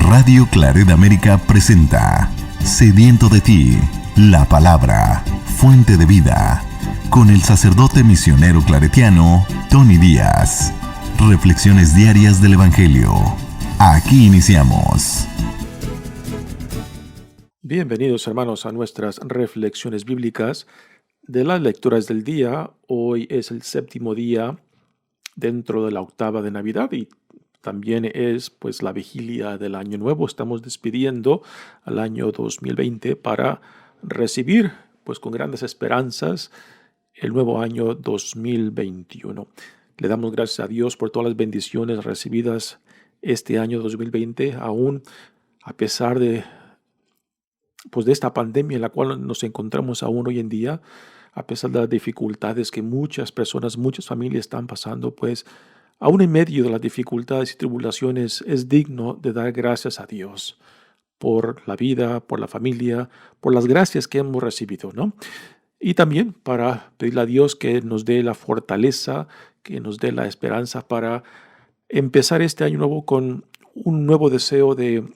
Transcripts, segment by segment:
Radio Claret América presenta Sediento de ti, la palabra, fuente de vida, con el sacerdote misionero claretiano Tony Díaz. Reflexiones diarias del Evangelio. Aquí iniciamos. Bienvenidos, hermanos, a nuestras reflexiones bíblicas de las lecturas del día. Hoy es el séptimo día dentro de la octava de Navidad y también es pues la vigilia del Año Nuevo. Estamos despidiendo al año 2020 para recibir pues con grandes esperanzas el nuevo año 2021. Le damos gracias a Dios por todas las bendiciones recibidas este año 2020, aún a pesar de esta pandemia en la cual nos encontramos aún hoy en día, a pesar de las dificultades que muchas personas, muchas familias están pasando, pues aún en medio de las dificultades y tribulaciones es digno de dar gracias a Dios por la vida, por la familia, por las gracias que hemos recibido, ¿no? Y también para pedirle a Dios que nos dé la fortaleza, que nos dé la esperanza para empezar este año nuevo con un nuevo deseo de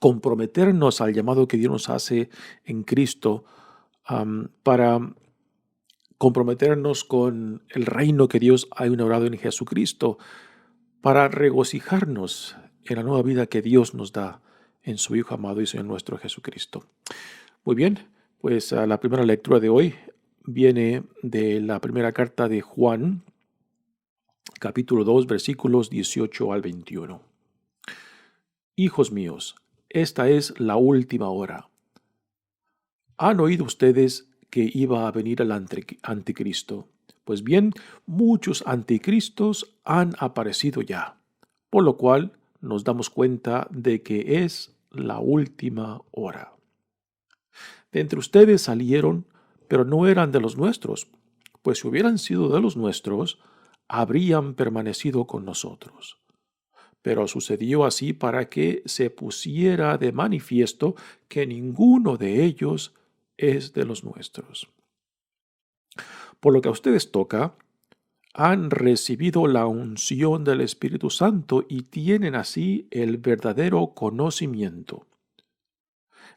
comprometernos al llamado que Dios nos hace en Cristo, para comprometernos con el reino que Dios ha inaugurado en Jesucristo, para regocijarnos en la nueva vida que Dios nos da en su Hijo amado y Señor nuestro Jesucristo. Muy bien, pues la primera lectura de hoy viene de la primera carta de Juan, capítulo 2, versículos 18 al 21. Hijos míos, esta es la última hora. ¿Han oído ustedes que iba a venir el anticristo? Pues bien, muchos anticristos han aparecido ya, por lo cual nos damos cuenta de que es la última hora. De entre ustedes salieron, pero no eran de los nuestros, pues si hubieran sido de los nuestros, habrían permanecido con nosotros. Pero sucedió así para que se pusiera de manifiesto que ninguno de ellos es de los nuestros. Por lo que a ustedes toca, han recibido la unción del Espíritu Santo y tienen así el verdadero conocimiento.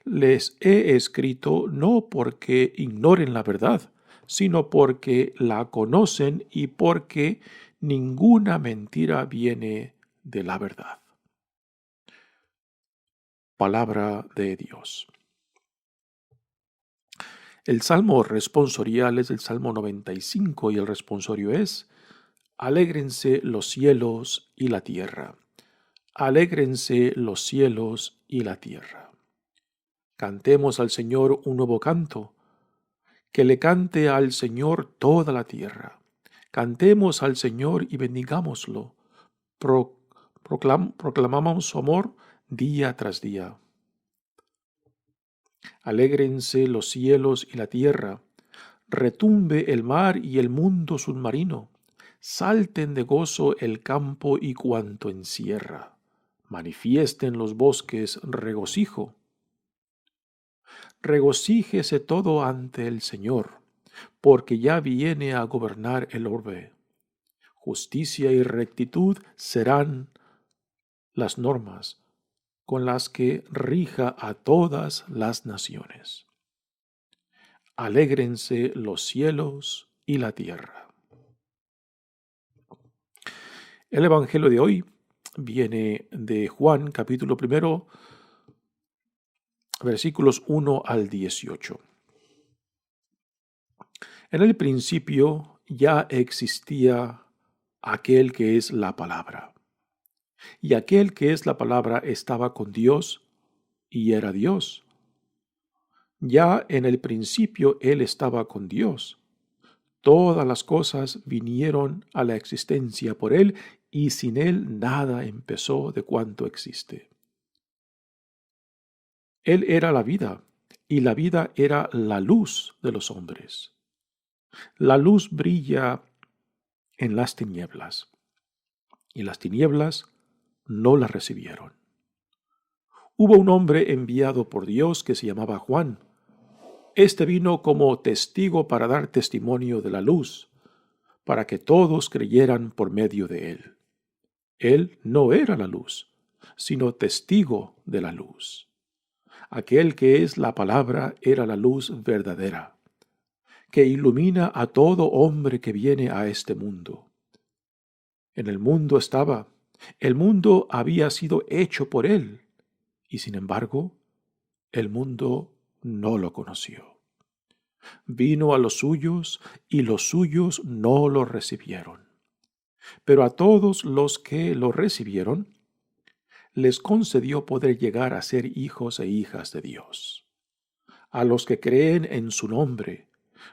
Les he escrito no porque ignoren la verdad, sino porque la conocen y porque ninguna mentira viene de la verdad. Palabra de Dios. El salmo responsorial es el Salmo 95 y el responsorio es: alégrense los cielos y la tierra. Alégrense los cielos y la tierra. Cantemos al Señor un nuevo canto. Que le cante al Señor toda la tierra. Cantemos al Señor y bendigámoslo. Proclamamos su amor día tras día. Alégrense los cielos y la tierra. Retumbe el mar y el mundo submarino. Salten de gozo el campo y cuanto encierra. Manifiesten los bosques regocijo. Regocíjese todo ante el Señor, porque ya viene a gobernar el orbe. Justicia y rectitud serán las normas con las que rija a todas las naciones. Alégrense los cielos y la tierra. El Evangelio de hoy viene de Juan, capítulo 1, versículos 1 al 18. En el principio ya existía aquel que es la palabra, y aquel que es la palabra estaba con Dios y era Dios. Ya en el principio Él estaba con Dios. Todas las cosas vinieron a la existencia por Él, y sin Él nada empezó de cuanto existe. Él era la vida, y la vida era la luz de los hombres. La luz brilla en las tinieblas, y las tinieblas no la recibieron. Hubo un hombre enviado por Dios que se llamaba Juan. Este vino como testigo para dar testimonio de la luz, para que todos creyeran por medio de él. Él no era la luz, sino testigo de la luz. Aquel que es la palabra era la luz verdadera, que ilumina a todo hombre que viene a este mundo. En el mundo estaba, el mundo había sido hecho por él, y sin embargo, el mundo no lo conoció. Vino a los suyos, y los suyos no lo recibieron. Pero a todos los que lo recibieron, les concedió poder llegar a ser hijos e hijas de Dios. A los que creen en su nombre,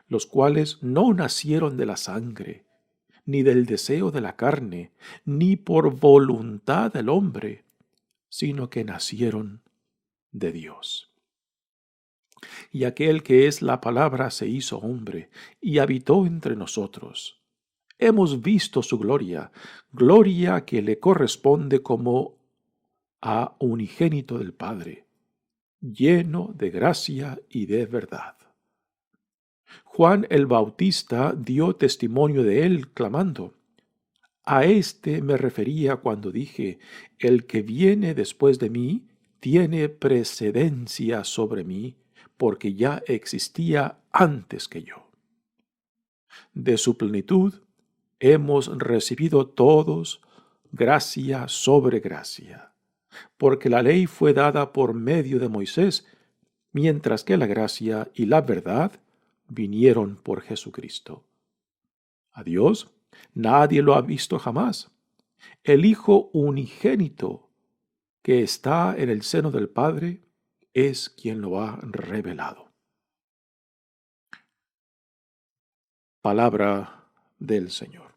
los cuales no nacieron de la sangre, ni del deseo de la carne, ni por voluntad del hombre, sino que nacieron de Dios. Y aquel que es la palabra se hizo hombre y habitó entre nosotros. Hemos visto su gloria, gloria que le corresponde como a unigénito del Padre, lleno de gracia y de verdad. Juan el Bautista dio testimonio de él, clamando: a éste me refería cuando dije, el que viene después de mí tiene precedencia sobre mí, porque ya existía antes que yo. De su plenitud hemos recibido todos gracia sobre gracia, porque la ley fue dada por medio de Moisés, mientras que la gracia y la verdad vinieron por Jesucristo. A Dios nadie lo ha visto jamás. El Hijo unigénito que está en el seno del Padre es quien lo ha revelado. Palabra del Señor.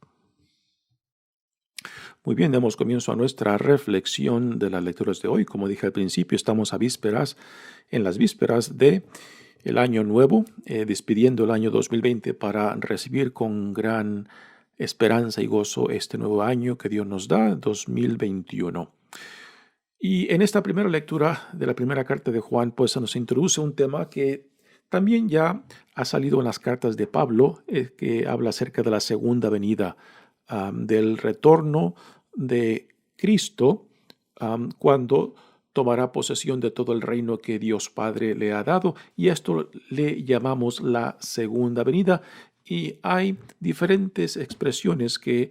Muy bien, damos comienzo a nuestra reflexión de las lecturas de hoy. Como dije al principio, estamos en las vísperas de el año nuevo, despidiendo el año 2020 para recibir con gran esperanza y gozo este nuevo año que Dios nos da, 2021. Y en esta primera lectura de la primera carta de Juan, pues se nos introduce un tema que también ya ha salido en las cartas de Pablo, que habla acerca de la segunda venida, del retorno de Cristo, cuando tomará posesión de todo el reino que Dios Padre le ha dado, y esto le llamamos la segunda venida. Y hay diferentes expresiones que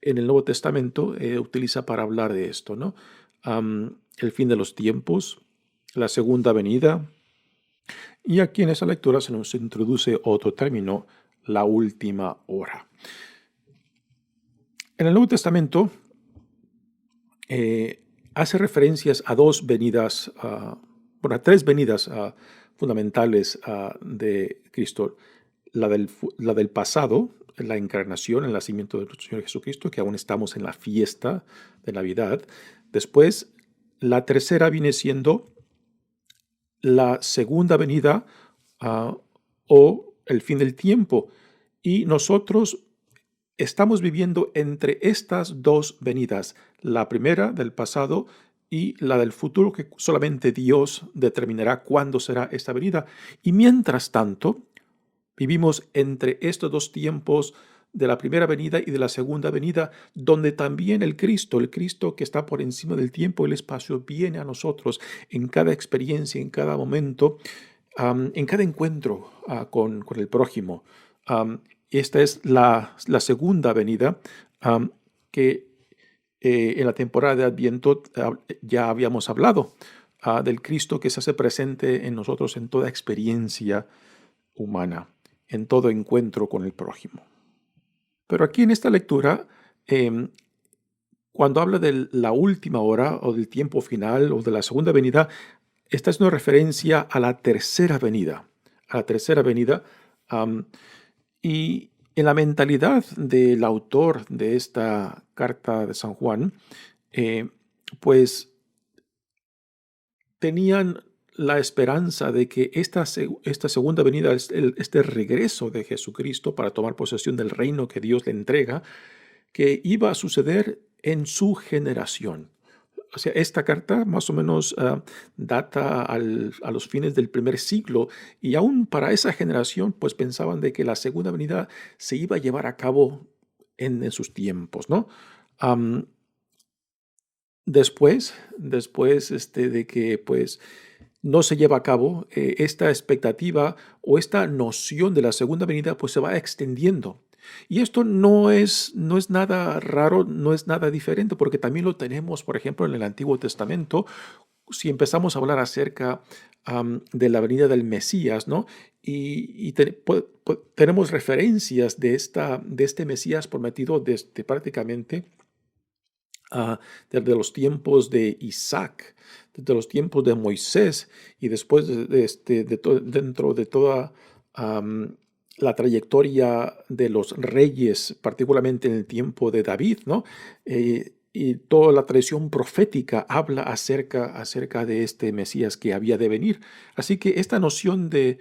en el Nuevo Testamento utiliza para hablar de esto, ¿no? El fin de los tiempos, la segunda venida, y aquí en esa lectura se nos introduce otro término, la última hora. En el Nuevo Testamento hace referencias a dos venidas, a tres venidas fundamentales de Cristo. La del pasado, la encarnación, el nacimiento del Señor Jesucristo, que aún estamos en la fiesta de Navidad. Después, la tercera viene siendo la segunda venida o el fin del tiempo. Y nosotros estamos viviendo entre estas dos venidas, la primera del pasado y la del futuro, que solamente Dios determinará cuándo será esta venida. Y mientras tanto, vivimos entre estos dos tiempos de la primera venida y de la segunda venida, donde también el Cristo que está por encima del tiempo y el espacio, viene a nosotros en cada experiencia, en cada momento, en cada encuentro con el prójimo. Esta es la segunda venida que en la temporada de Adviento ya habíamos hablado, del Cristo que se hace presente en nosotros en toda experiencia humana, en todo encuentro con el prójimo. Pero aquí en esta lectura, cuando habla de la última hora o del tiempo final o de la segunda venida, esta es una referencia a la tercera venida. Y en la mentalidad del autor de esta carta de San Juan, pues tenían la esperanza de que esta segunda venida, este regreso de Jesucristo para tomar posesión del reino que Dios le entrega, que iba a suceder en su generación. O sea, esta carta más o menos data a los fines del primer siglo, y aún para esa generación pues pensaban de que la segunda venida se iba a llevar a cabo en sus tiempos, ¿no? después de que pues no se lleva a cabo, esta expectativa o esta noción de la segunda venida pues se va extendiendo. Y esto no es nada raro, no es nada diferente, porque también lo tenemos, por ejemplo, en el Antiguo Testamento, si empezamos a hablar acerca de la venida del Mesías, ¿no? Y tenemos referencias de este Mesías prometido desde prácticamente desde los tiempos de Isaac, desde los tiempos de Moisés y después dentro de toda la trayectoria de los reyes, particularmente en el tiempo de David, ¿no? Y toda la tradición profética habla acerca de este Mesías que había de venir. Así que esta noción de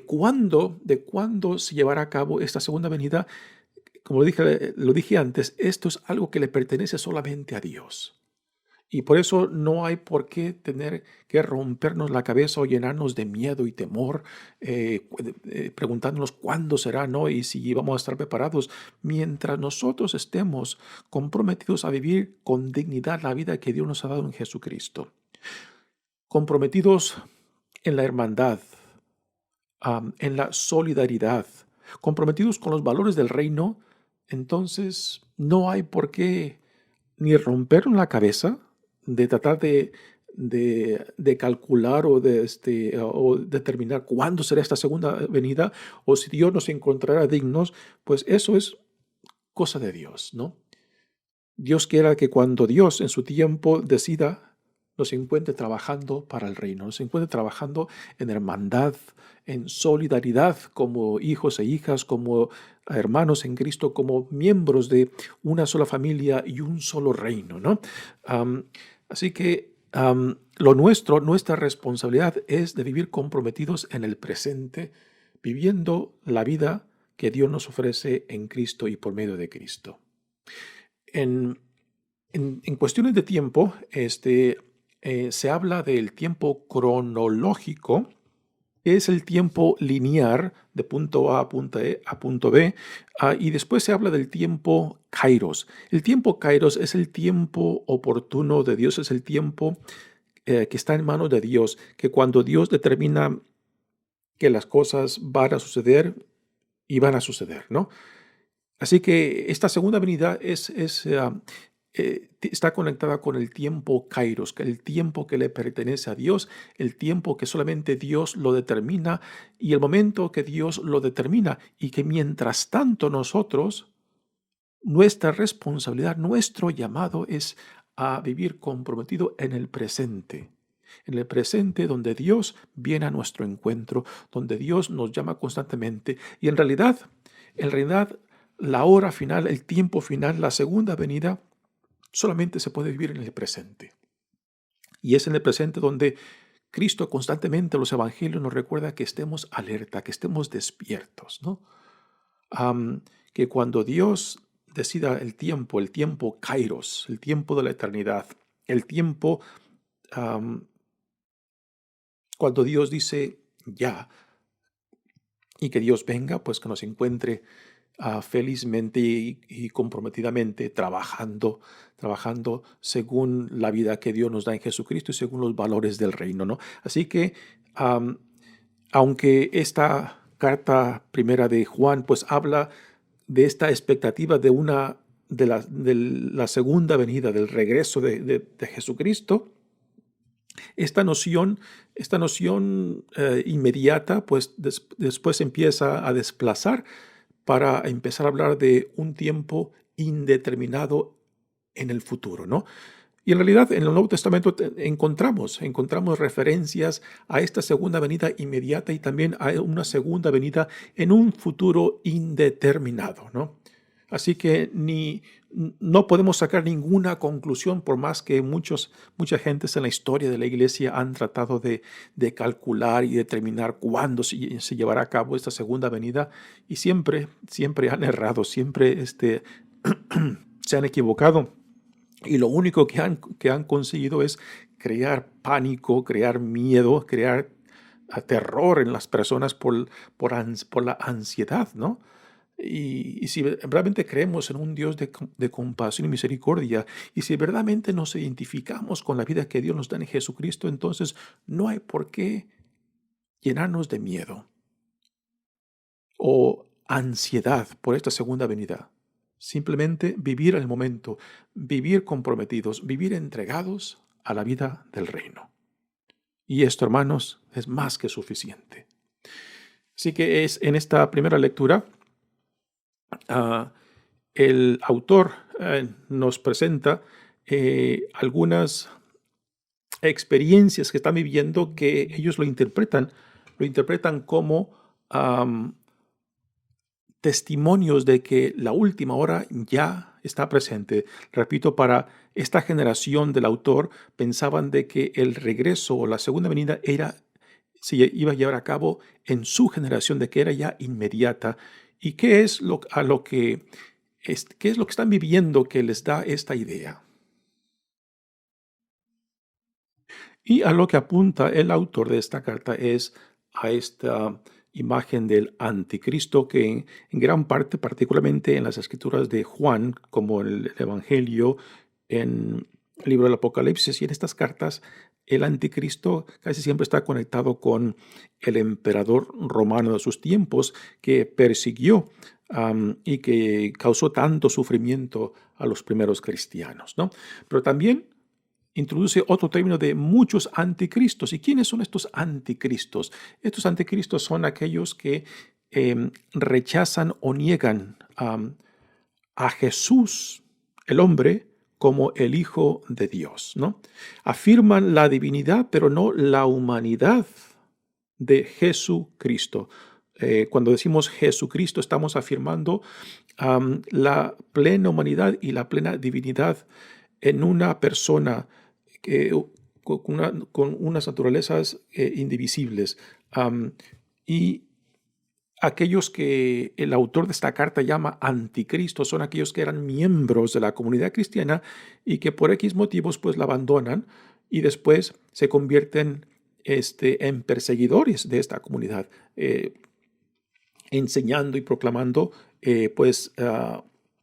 cuándo se llevará a cabo esta segunda venida, como lo dije antes, esto es algo que le pertenece solamente a Dios. Y por eso no hay por qué tener que rompernos la cabeza o llenarnos de miedo y temor, preguntándonos cuándo será, ¿no? Y si vamos a estar preparados. Mientras nosotros estemos comprometidos a vivir con dignidad la vida que Dios nos ha dado en Jesucristo, comprometidos en la hermandad, en la solidaridad, comprometidos con los valores del reino, entonces no hay por qué ni rompernos la cabeza de tratar de calcular o determinar cuándo será esta segunda venida o si Dios nos encontrará dignos, pues eso es cosa de Dios, ¿no? Dios quiera que cuando Dios en su tiempo decida, nos encuentre trabajando para el reino, nos encuentre trabajando en hermandad, en solidaridad como hijos e hijas, como hermanos en Cristo, como miembros de una sola familia y un solo reino, ¿no? Así que nuestra responsabilidad es de vivir comprometidos en el presente, viviendo la vida que Dios nos ofrece en Cristo y por medio de Cristo. En cuestiones de tiempo, se habla del tiempo cronológico, que es el tiempo lineal de punto A a punto B, y después se habla del tiempo kairos. El tiempo kairos es el tiempo oportuno de Dios, es el tiempo que está en manos de Dios, que cuando Dios determina que las cosas van a suceder y van a suceder, ¿no? Así que esta segunda venida está conectada con el tiempo kairos, que el tiempo que le pertenece a Dios, el tiempo que solamente Dios lo determina y el momento que Dios lo determina, y que mientras tanto nosotros, nuestra responsabilidad, nuestro llamado es a vivir comprometido en el presente donde Dios viene a nuestro encuentro, donde Dios nos llama constantemente y en realidad la hora final, el tiempo final, la segunda venida, solamente se puede vivir en el presente. Y es en el presente donde Cristo constantemente, los evangelios nos recuerda que estemos alerta, que estemos despiertos, ¿no? Que cuando Dios decida el tiempo kairos, el tiempo de la eternidad, el tiempo, cuando Dios dice ya, y que Dios venga, pues que nos encuentre felizmente y comprometidamente trabajando según la vida que Dios nos da en Jesucristo y según los valores del reino, ¿no? Así que, aunque esta carta primera de Juan, pues habla de esta expectativa de la segunda venida, del regreso de Jesucristo, esta noción inmediata, pues después empieza a desplazar para empezar a hablar de un tiempo indeterminado en el futuro, ¿no? Y en realidad en el Nuevo Testamento encontramos referencias a esta segunda venida inmediata y también a una segunda venida en un futuro indeterminado, ¿no? Así que no podemos sacar ninguna conclusión, por más que mucha gente en la historia de la iglesia han tratado de calcular y determinar cuándo se llevará a cabo esta segunda venida, y siempre han errado, siempre se han equivocado. Y lo único que han conseguido es crear pánico, crear miedo, crear terror en las personas por la ansiedad, ¿no? Y si realmente creemos en un Dios de compasión y misericordia, y si verdaderamente nos identificamos con la vida que Dios nos da en Jesucristo, entonces no hay por qué llenarnos de miedo o ansiedad por esta segunda venida. Simplemente vivir el momento, vivir comprometidos, vivir entregados a la vida del reino. Y esto, hermanos, es más que suficiente. Así que es en esta primera lectura, el autor nos presenta algunas experiencias que están viviendo que ellos lo interpretan como testimonios de que la última hora ya está presente. Repito, para esta generación del autor pensaban de que el regreso o la segunda venida se iba a llevar a cabo en su generación, de que era ya inmediata. ¿Y qué es qué es lo que están viviendo que les da esta idea? Y a lo que apunta el autor de esta carta es a esta imagen del anticristo que en gran parte, particularmente en las escrituras de Juan, como en el Evangelio, en el libro del Apocalipsis y en estas cartas, el anticristo casi siempre está conectado con el emperador romano de sus tiempos que persiguió y que causó tanto sufrimiento a los primeros cristianos, ¿no? Pero también introduce otro término de muchos anticristos. ¿Y quiénes son estos anticristos? Estos anticristos son aquellos que rechazan o niegan a Jesús, el hombre, como el Hijo de Dios, ¿no? Afirman la divinidad, pero no la humanidad de Jesucristo. Cuando decimos Jesucristo, estamos afirmando la plena humanidad y la plena divinidad en una persona con unas naturalezas indivisibles. Y aquellos que el autor de esta carta llama anticristo son aquellos que eran miembros de la comunidad cristiana y que por X motivos pues la abandonan y después se convierten en perseguidores de esta comunidad, enseñando y proclamando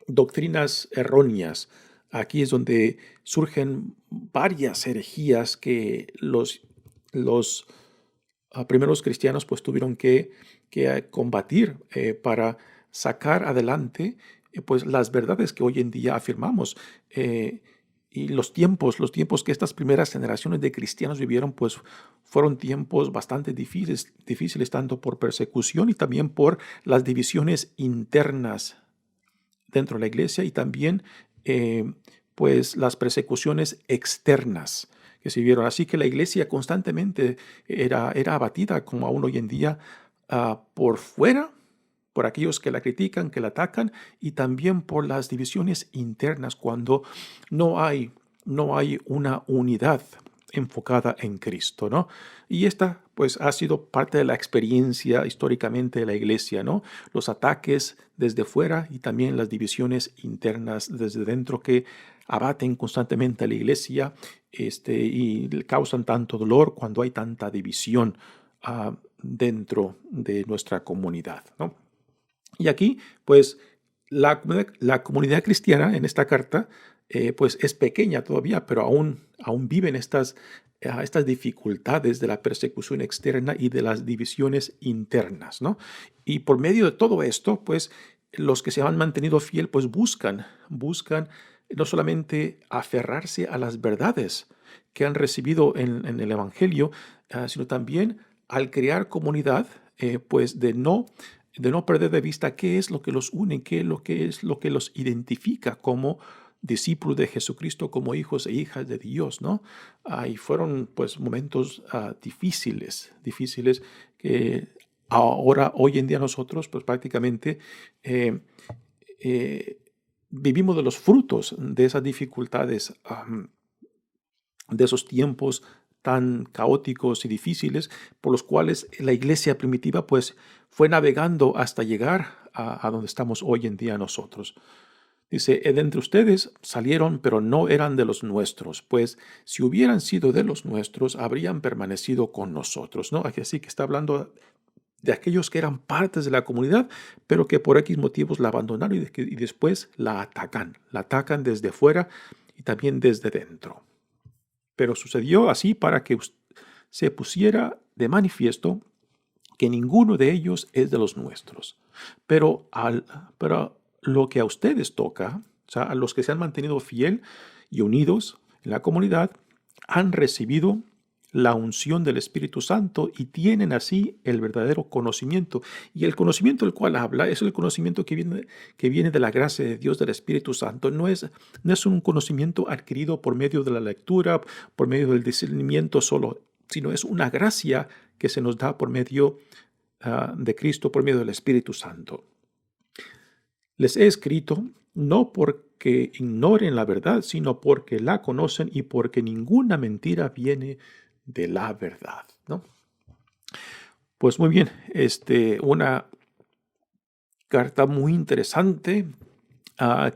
doctrinas erróneas. Aquí es donde surgen varias herejías que los primeros cristianos pues tuvieron que combatir para sacar adelante pues las verdades que hoy en día afirmamos. Y los tiempos que estas primeras generaciones de cristianos vivieron pues fueron tiempos bastante difíciles tanto por persecución y también por las divisiones internas dentro de la iglesia y también pues las persecuciones externas que se vieron. Así que la iglesia constantemente era abatida, como aún hoy en día, por fuera, por aquellos que la critican, que la atacan, y también por las divisiones internas, cuando no hay una unidad enfocada en Cristo, ¿no? Y esta, pues, ha sido parte de la experiencia históricamente de la iglesia, ¿no? Los ataques desde fuera y también las divisiones internas desde dentro que abaten constantemente a la iglesia y causan tanto dolor cuando hay tanta división dentro de nuestra comunidad, ¿no? Y aquí, pues, la comunidad cristiana en esta carta pues es pequeña todavía, pero aún viven estas dificultades de la persecución externa y de las divisiones internas, ¿no? Y por medio de todo esto, pues los que se han mantenido fiel, pues buscan no solamente aferrarse a las verdades que han recibido en el Evangelio, sino también al crear comunidad, pues de no perder de vista qué es lo que los une, qué es lo que los identifica como discípulos de Jesucristo, como hijos e hijas de Dios, ¿no? Y fueron pues momentos difíciles que hoy en día nosotros pues prácticamente vivimos de los frutos de esas dificultades, de esos tiempos tan caóticos y difíciles por los cuales la iglesia primitiva pues fue navegando hasta llegar a donde estamos hoy en día nosotros. Dice, de entre ustedes salieron, pero no eran de los nuestros, pues si hubieran sido de los nuestros, habrían permanecido con nosotros, ¿no? Así que está hablando de aquellos que eran partes de la comunidad, pero que por X motivos la abandonaron y después la atacan desde fuera y también desde dentro. Pero sucedió así para que se pusiera de manifiesto que ninguno de ellos es de los nuestros. Pero lo que a ustedes toca, o sea, a los que se han mantenido fiel y unidos en la comunidad, han recibido la unción del Espíritu Santo y tienen así el verdadero conocimiento. Y el conocimiento del cual habla es el conocimiento que viene de la gracia de Dios, del Espíritu Santo. No es un conocimiento adquirido por medio de la lectura, por medio del discernimiento solo, sino es una gracia que se nos da por medio de Cristo, por medio del Espíritu Santo. Les he escrito no porque ignoren la verdad, sino porque la conocen y porque ninguna mentira viene de la verdad, ¿no? Pues muy bien, una carta muy interesante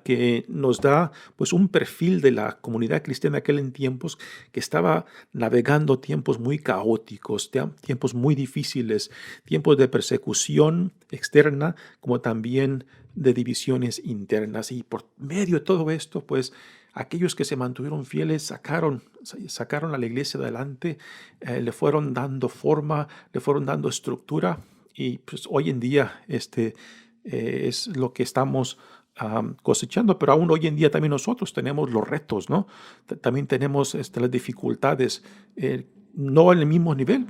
que nos da pues un perfil de la comunidad cristiana de aquel en tiempos que estaba navegando tiempos muy caóticos, tiempos muy difíciles, tiempos de persecución externa como también de divisiones internas. Y por medio de todo esto, pues aquellos que se mantuvieron fieles sacaron a la iglesia adelante, le fueron dando forma, le fueron dando estructura y pues hoy en día es lo que estamos cosechando, pero aún hoy en día también nosotros tenemos los retos, ¿no? También tenemos las dificultades, no en el mismo nivel.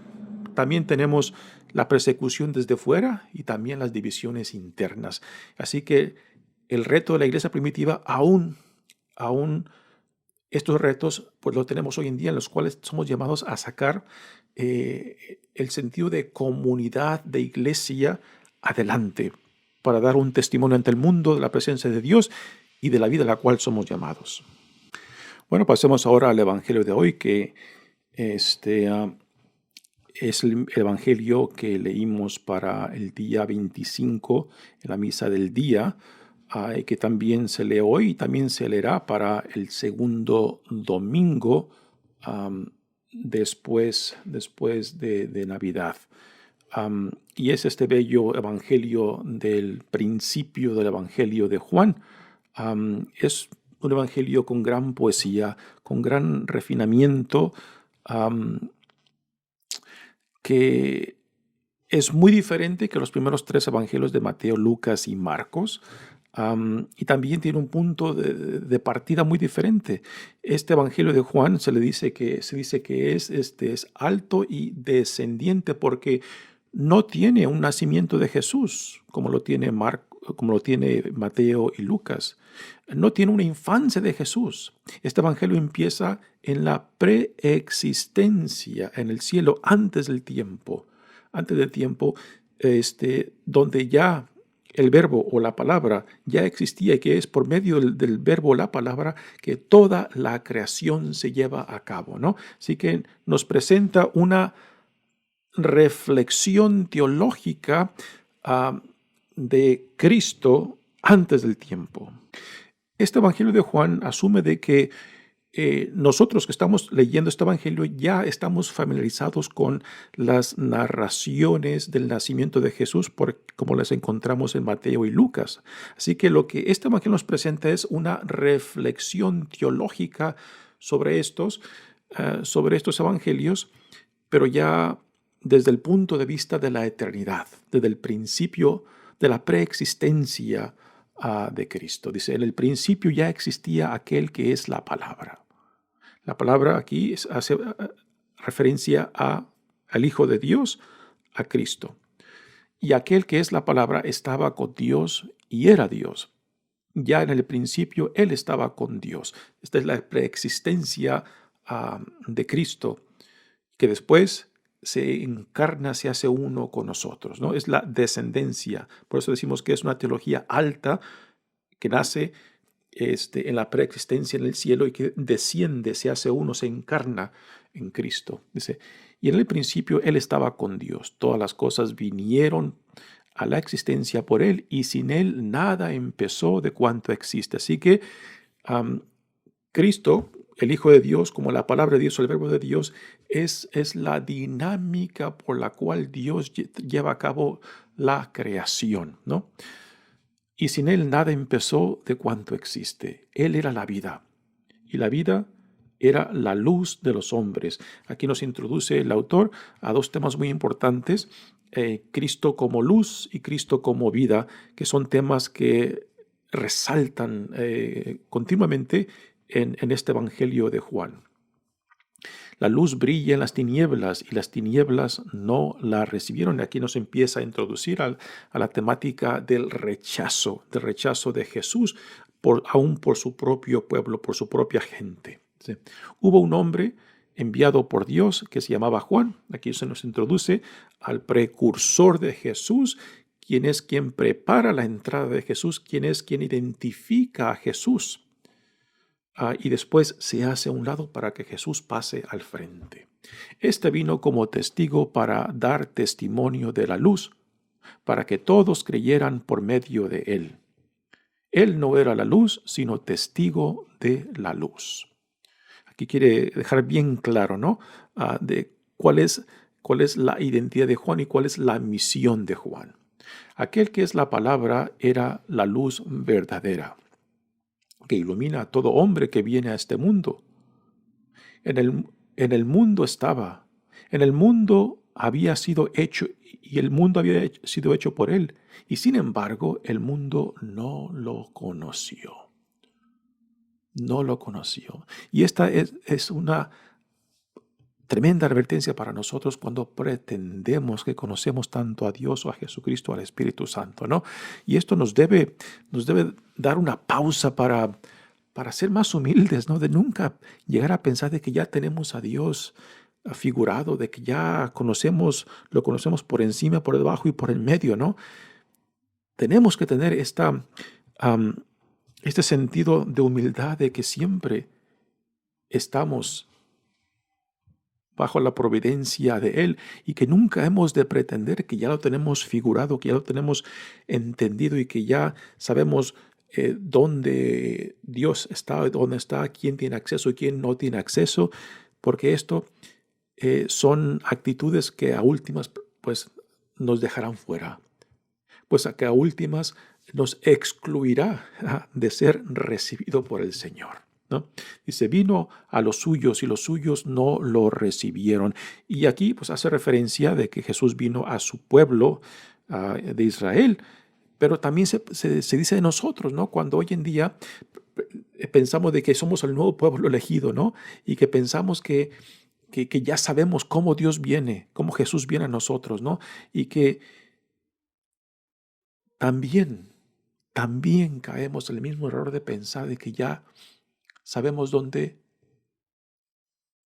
También tenemos la persecución desde fuera y también las divisiones internas. Así que el reto de la iglesia primitiva, aún estos retos, pues lo tenemos hoy en día, en los cuales somos llamados a sacar el sentido de comunidad, de iglesia adelante, para dar un testimonio ante el mundo de la presencia de Dios y de la vida a la cual somos llamados. Bueno, pasemos ahora al Evangelio de hoy, que es el Evangelio que leímos para el día 25 en la misa del día, que también se lee hoy y también se leerá para el segundo domingo después de Navidad. Y es este bello evangelio del principio del evangelio de Juan. Es un evangelio con gran poesía, con gran refinamiento, que es muy diferente que los primeros tres evangelios de Mateo, Lucas y Marcos. Y también tiene un punto de partida muy diferente. Este evangelio de Juan se dice que es alto y descendiente porque no tiene un nacimiento de Jesús como lo tiene Mateo y Lucas. No tiene una infancia de Jesús. Este evangelio empieza en la preexistencia en el cielo, antes del tiempo, donde ya el verbo o la palabra ya existía, y que es por medio del verbo o la palabra que toda la creación se lleva a cabo, ¿no? Así que nos presenta una reflexión teológica de Cristo antes del tiempo. Este evangelio de Juan asume de que nosotros que estamos leyendo este evangelio ya estamos familiarizados con las narraciones del nacimiento de Jesús, como las encontramos en Mateo y Lucas. Así que lo que este evangelio nos presenta es una reflexión teológica sobre estos evangelios, pero ya desde el punto de vista de la eternidad, desde el principio de la preexistencia de Cristo. Dice, en el principio ya existía aquel que es la palabra. La palabra aquí hace referencia al Hijo de Dios, a Cristo. Y aquel que es la palabra estaba con Dios y era Dios. Ya en el principio Él estaba con Dios. Esta es la preexistencia de Cristo, que después se encarna, se hace uno con nosotros, ¿no? Es la descendencia. Por eso decimos que es una teología alta que nace en la preexistencia en el cielo y que desciende, se hace uno, se encarna en Cristo. Dice, y en el principio Él estaba con Dios. Todas las cosas vinieron a la existencia por Él y sin Él nada empezó de cuanto existe. Así que Cristo, el Hijo de Dios, como la palabra de Dios, el verbo de Dios, es la dinámica por la cual Dios lleva a cabo la creación, ¿no? Y sin Él nada empezó de cuanto existe. Él era la vida. Y la vida era la luz de los hombres. Aquí nos introduce el autor a dos temas muy importantes, Cristo como luz y Cristo como vida, que son temas que resaltan continuamente en este Evangelio de Juan. La luz brilla en las tinieblas y las tinieblas no la recibieron. Y aquí nos empieza a introducir a la temática del rechazo de Jesús, aún por su propio pueblo, por su propia gente. ¿Sí? Hubo un hombre enviado por Dios que se llamaba Juan. Aquí se nos introduce al precursor de Jesús, quien es quien prepara la entrada de Jesús, quien es quien identifica a Jesús. Y después se hace a un lado para que Jesús pase al frente. Este vino como testigo para dar testimonio de la luz, para que todos creyeran por medio de él. Él no era la luz, sino testigo de la luz. Aquí quiere dejar bien claro, ¿no? De cuál es la identidad de Juan y cuál es la misión de Juan. Aquel que es la palabra era la luz verdadera, que ilumina a todo hombre que viene a este mundo. En el mundo estaba, en el mundo había sido hecho y el mundo había sido hecho por él, y sin embargo el mundo no lo conoció. No lo conoció. Y esta es una tremenda advertencia para nosotros cuando pretendemos que conocemos tanto a Dios o a Jesucristo, al Espíritu Santo, ¿no? Y esto nos debe dar una pausa para ser más humildes, ¿no? De nunca llegar a pensar de que ya tenemos a Dios figurado, de que ya lo conocemos por encima, por debajo y por el medio, ¿no? Tenemos que tener este sentido de humildad de que siempre estamos bajo la providencia de Él y que nunca hemos de pretender que ya lo tenemos figurado, que ya lo tenemos entendido y que ya sabemos dónde Dios está, dónde está, quién tiene acceso y quién no tiene acceso, porque esto son actitudes que a últimas pues nos dejarán fuera, pues a que a últimas nos excluirá de ser recibido por el Señor, ¿no? Dice, vino a los suyos y los suyos no lo recibieron. Y aquí pues hace referencia de que Jesús vino a su pueblo de Israel, pero también se dice de nosotros, ¿no? Cuando hoy en día pensamos de que somos el nuevo pueblo elegido, ¿no? Y que pensamos que ya sabemos cómo Dios viene, cómo Jesús viene a nosotros, ¿no? Y que también caemos en el mismo error de pensar de que ya sabemos dónde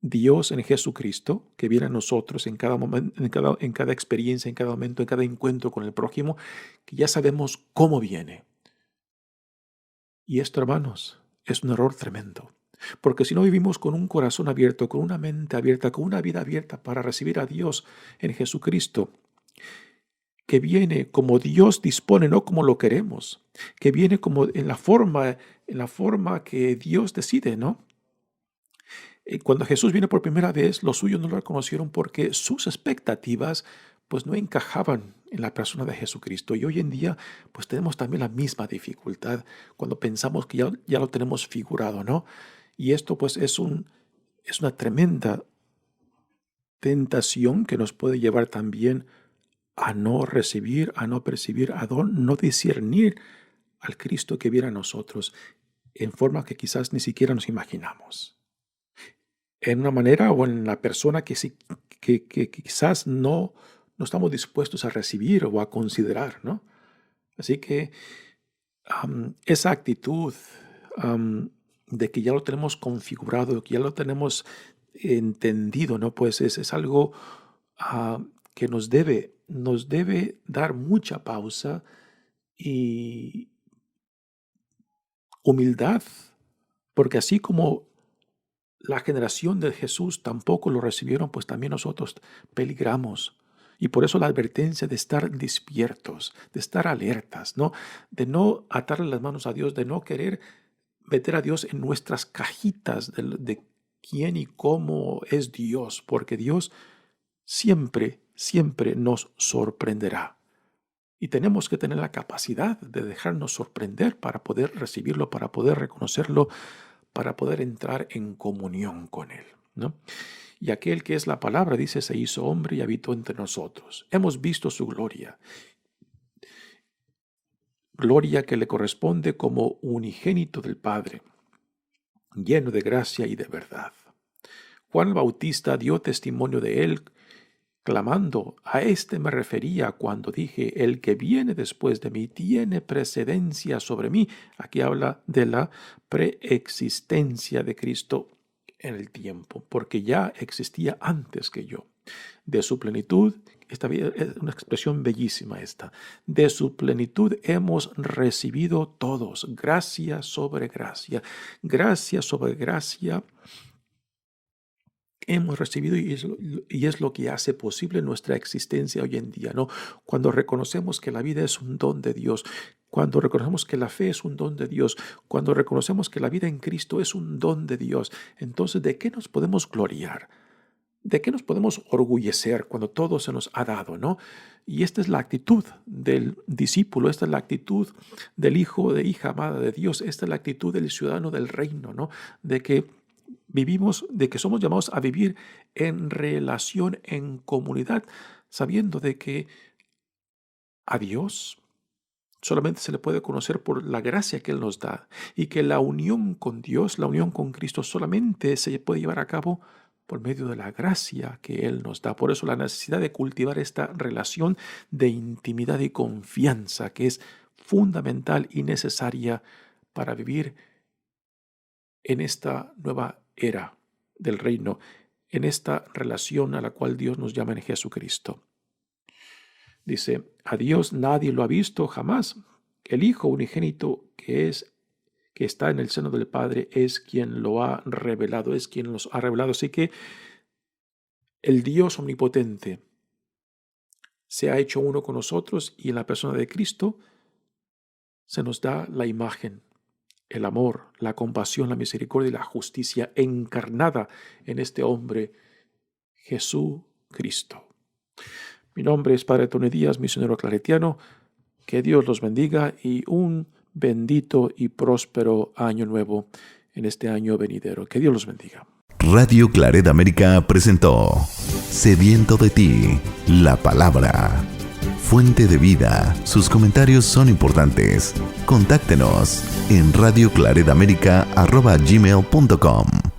Dios en Jesucristo, que viene a nosotros en cada momento, en cada experiencia, en cada momento, en cada encuentro con el prójimo, que ya sabemos cómo viene. Y esto, hermanos, es un error tremendo. Porque si no vivimos con un corazón abierto, con una mente abierta, con una vida abierta para recibir a Dios en Jesucristo, que viene como Dios dispone, no como lo queremos, que viene como en la forma que Dios decide, ¿no? Cuando Jesús viene por primera vez, los suyos no lo reconocieron porque sus expectativas pues no encajaban en la persona de Jesucristo. Y hoy en día pues tenemos también la misma dificultad cuando pensamos que ya lo tenemos figurado, ¿no? Y esto pues es una tremenda tentación que nos puede llevar también a no recibir, a no percibir, a no discernir al Cristo que viene a nosotros en forma que quizás ni siquiera nos imaginamos. En una manera o en la persona que quizás no estamos dispuestos a recibir o a considerar, ¿no? Así que esa actitud de que ya lo tenemos configurado, que ya lo tenemos entendido, ¿no? Pues es algo que nos debe dar mucha pausa y humildad, porque así como la generación de Jesús tampoco lo recibieron, pues también nosotros peligramos. Y por eso la advertencia de estar despiertos, de estar alertas, ¿no? De no atarle las manos a Dios, de no querer meter a Dios en nuestras cajitas de quién y cómo es Dios, porque Dios siempre, siempre nos sorprenderá. Y tenemos que tener la capacidad de dejarnos sorprender para poder recibirlo, para poder reconocerlo, para poder entrar en comunión con Él, ¿no? Y aquel que es la palabra, dice, se hizo hombre y habitó entre nosotros. Hemos visto su gloria. Gloria que le corresponde como unigénito del Padre, lleno de gracia y de verdad. Juan el Bautista dio testimonio de él, clamando, a este me refería cuando dije, el que viene después de mí tiene precedencia sobre mí. Aquí habla de la preexistencia de Cristo en el tiempo, porque ya existía antes que yo. De su plenitud, esta es una expresión bellísima esta, de su plenitud hemos recibido todos, gracia sobre gracia, gracia sobre gracia hemos recibido, y es lo que hace posible nuestra existencia hoy en día, ¿no? Cuando reconocemos que la vida es un don de Dios, cuando reconocemos que la fe es un don de Dios, cuando reconocemos que la vida en Cristo es un don de Dios, entonces ¿de qué nos podemos gloriar? ¿De qué nos podemos orgullecer cuando todo se nos ha dado, ¿no? Y esta es la actitud del discípulo, esta es la actitud del hijo de hija amada de Dios, esta es la actitud del ciudadano del reino, ¿no? De que vivimos, de que somos llamados a vivir en relación, en comunidad, sabiendo de que a Dios solamente se le puede conocer por la gracia que Él nos da y que la unión con Dios, la unión con Cristo solamente se puede llevar a cabo por medio de la gracia que Él nos da. Por eso la necesidad de cultivar esta relación de intimidad y confianza que es fundamental y necesaria para vivir en esta nueva era del reino, en esta relación a la cual Dios nos llama en Jesucristo. Dice, a Dios nadie lo ha visto jamás. El Hijo unigénito que está en el seno del Padre es quien lo ha revelado, es quien los ha revelado. Así que el Dios omnipotente se ha hecho uno con nosotros y en la persona de Cristo se nos da la imagen, el amor, la compasión, la misericordia y la justicia encarnada en este hombre, Jesucristo. Mi nombre es Padre Tony Díaz, misionero claretiano. Que Dios los bendiga y un bendito y próspero año nuevo en este año venidero. Que Dios los bendiga. Radio Claret América presentó Sediento de ti, la palabra. Fuente de vida. Sus comentarios son importantes. Contáctenos en radioclaretamerica@gmail.com.